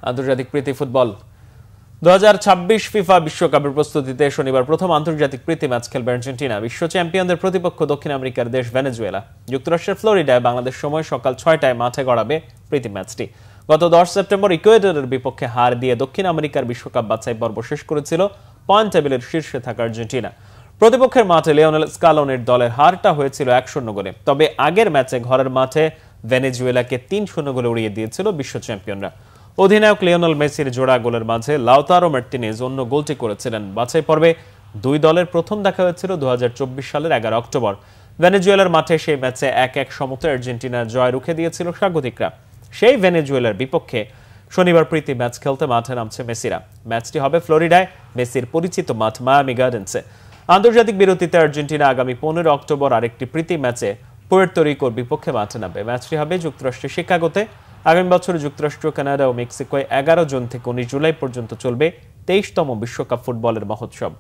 আন্তর্জাতিক প্রীতি football 2026 FIFA বিশ্বকাপের প্রস্তুতিতে শনিবার প্রথম আন্তর্জাতিক প্রীতি ম্যাচ খেলবে আর্জেন্টিনা। বিশ্ব চ্যাম্পিয়নদের প্রতিপক্ষ দক্ষিণ আমেরিকার দেশ ভেনেজুয়েলা। যুক্তরাষ্ট্রের ফ্লোরিডায় বাংলাদেশ সময় সকাল 6টায় মাঠে গড়াবে প্রীতি ম্যাচটি। গত 10 সেপ্টেম্বর ইকুয়েডরের বিপক্ষে হার দিয়ে দক্ষিণ আমেরিকার বিশ্বকাপ বাছাই পর্ব শেষ করেছিল পয়েন্ট টেবিলের শীর্ষে থাকা আর্জেন্টিনা। প্রতিপক্ষের মাঠে লিওনেল স্কালোনির দলের হারটা হয়েছিল 1-0 গোলে। তবে আগের ম্যাচে ঘরের মাঠে ভেনেজুয়েলাকে 3-0 গোলে উড়িয়ে দিয়েছিল বিশ্ব চ্যাম্পিয়নরা। অধিনায়ক লিওনেল মেসির জোড়া গোলের মাঝে লাউতারো মার্টিনেজ অন্য গোলটি করেছিলেন। বাছাই পর্বে দুই দলের প্রথম দেখা হয়েছিল 2024 সালের 11 অক্টোবর। ভেনেজুয়েলার মাঠে সেই ম্যাচে 1-1 সমতায় আর্জেন্টিনার জয় রুখে দিয়েছিল স্বাগতিকরা। সেই ভেনেজুয়েলার বিপক্ষে শনিবার প্রীতি ম্যাচ খেলতে মাঠে নামছে মেসিরা। ম্যাচটি হবে ফ্লোরিডায় মেসির পরিচিত মাঠ মায়ামি গার্ডেন্সে। আন্তর্জাতিক বিরতিতে আর্জেন্টিনা আগামী 15 অক্টোবর আরেকটি প্রীতি ম্যাচে পুয়ের্তো রিকোর বিপক্ষে মাঠে নামবে। ম্যাচটি হবে যুক্তরাষ্ট্রের শিকাগোতে। আগামী বছর যুক্তরাষ্ট্র, কানাডা ও মেক্সিকোয় 11 জুন থেকে 19 জুলাই পর্যন্ত চলবে 23তম বিশ্বকাপ ফুটবলের মহোৎসব।